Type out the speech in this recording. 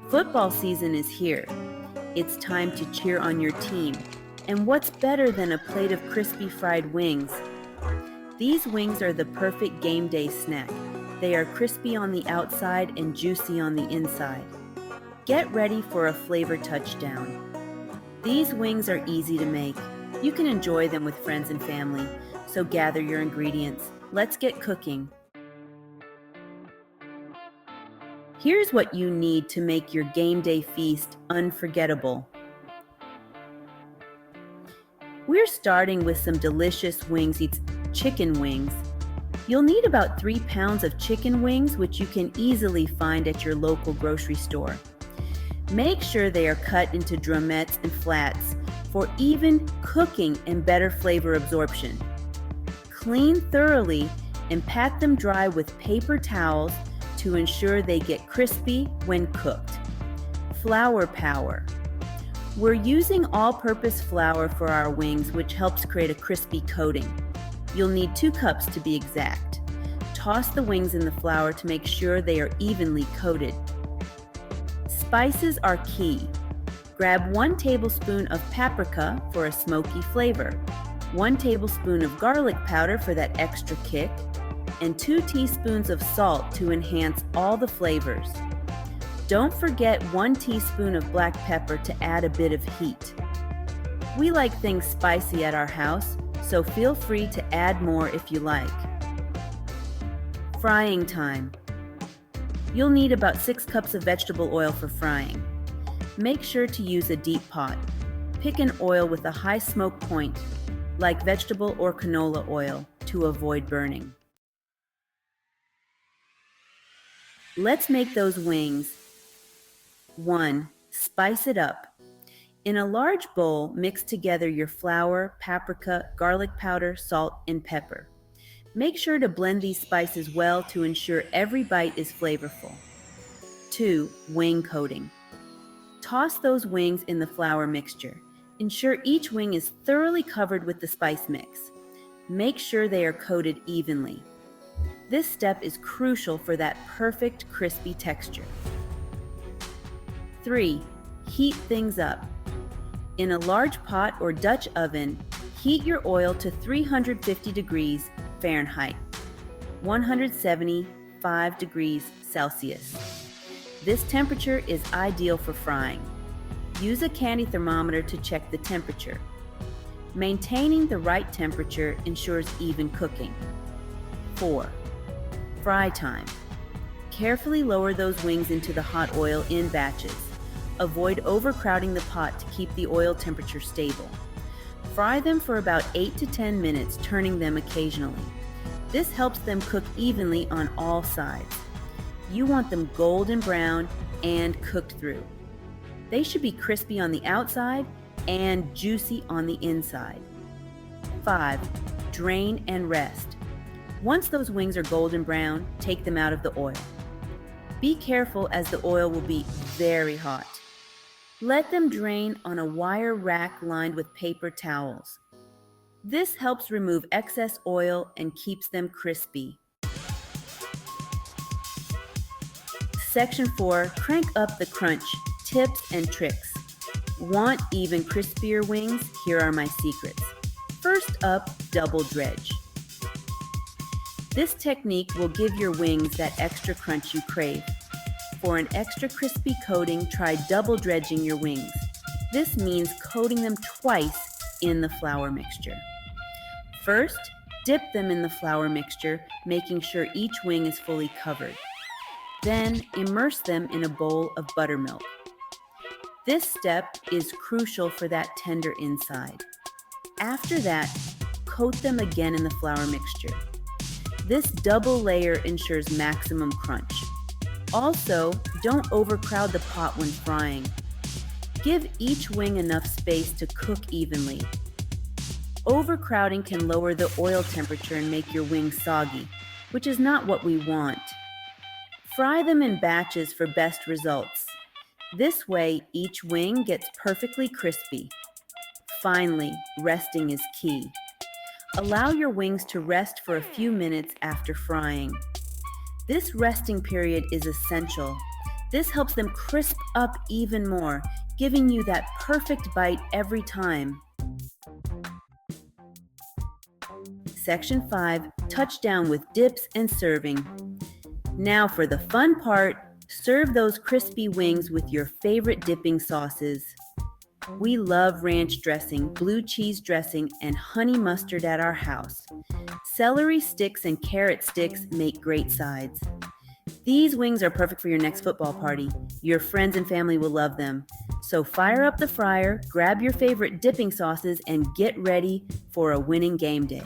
Football season is here. It's time to cheer on your team. And what's better than a plate of crispy fried wings? These wings are the perfect game day snack. They are crispy on the outside and juicy on the inside. Get ready for a flavor touchdown. These wings are easy to make. You can enjoy them with friends and family. So gather your ingredients. Let's get cooking. Here's what you need to make your game day feast unforgettable. We're starting with some delicious wings. It's chicken wings. You'll need about 3 pounds of chicken wings, which you can easily find at your local grocery store. Make sure they are cut into drumettes and flats for even cooking and better flavor absorption. Clean thoroughly and pat them dry with paper towels to ensure they get crispy when cooked. Flour power. We're using all-purpose flour for our wings, which helps create a crispy coating. You'll need 2 cups to be exact. Toss the wings in the flour to make sure they are evenly coated. Spices are key. Grab 1 tablespoon of paprika for a smoky flavor, 1 tablespoon of garlic powder for that extra kick, and 2 teaspoons of salt to enhance all the flavors. Don't forget 1 teaspoon of black pepper to add a bit of heat. We like things spicy at our house, so feel free to add more if you like. Frying time. You'll need about 6 cups of vegetable oil for frying. Make sure to use a deep pot. Pick an oil with a high smoke point, like vegetable or canola oil, to avoid burning. Let's make those wings. 1. Spice it up. In a large bowl, mix together your flour, paprika, garlic powder, salt, and pepper. Make sure to blend these spices well to ensure every bite is flavorful. 2. Wing coating. Toss those wings in the flour mixture. Ensure each wing is thoroughly covered with the spice mix. Make sure they are coated evenly. This step is crucial for that perfect crispy texture. 3. Heat things up. In a large pot or Dutch oven, heat your oil to 350 degrees Fahrenheit, 175 degrees Celsius. This temperature is ideal for frying. Use a candy thermometer to check the temperature. Maintaining the right temperature ensures even cooking. 4. Fry time. Carefully lower those wings into the hot oil in batches. Avoid overcrowding the pot to keep the oil temperature stable. Fry them for about 8 to 10 minutes, turning them occasionally. This helps them cook evenly on all sides. You want them golden brown and cooked through. They should be crispy on the outside and juicy on the inside. 5. Drain and rest. Once those wings are golden brown, take them out of the oil. Be careful as the oil will be very hot. Let them drain on a wire rack lined with paper towels. This helps remove excess oil and keeps them crispy. Section 4. Crank up the crunch. Tips and tricks. Want even crispier wings? Here are my secrets. First up, double dredge. This technique will give your wings that extra crunch you crave. For an extra crispy coating, try double dredging your wings. This means coating them twice in the flour mixture. First, dip them in the flour mixture, making sure each wing is fully covered. Then, immerse them in a bowl of buttermilk. This step is crucial for that tender inside. After that, coat them again in the flour mixture. This double layer ensures maximum crunch. Also, don't overcrowd the pot when frying. Give each wing enough space to cook evenly. Overcrowding can lower the oil temperature and make your wings soggy, which is not what we want. Fry them in batches for best results. This way, each wing gets perfectly crispy. Finally, resting is key. Allow your wings to rest for a few minutes after frying. This resting period is essential. This helps them crisp up even more, giving you that perfect bite every time. Section 5, touchdown with dips and serving. Now for the fun part, serve those crispy wings with your favorite dipping sauces. We love ranch dressing, blue cheese dressing, and honey mustard at our house. Celery sticks and carrot sticks make great sides. These wings are perfect for your next football party. Your friends and family will love them. So fire up the fryer, grab your favorite dipping sauces, and get ready for a winning game day.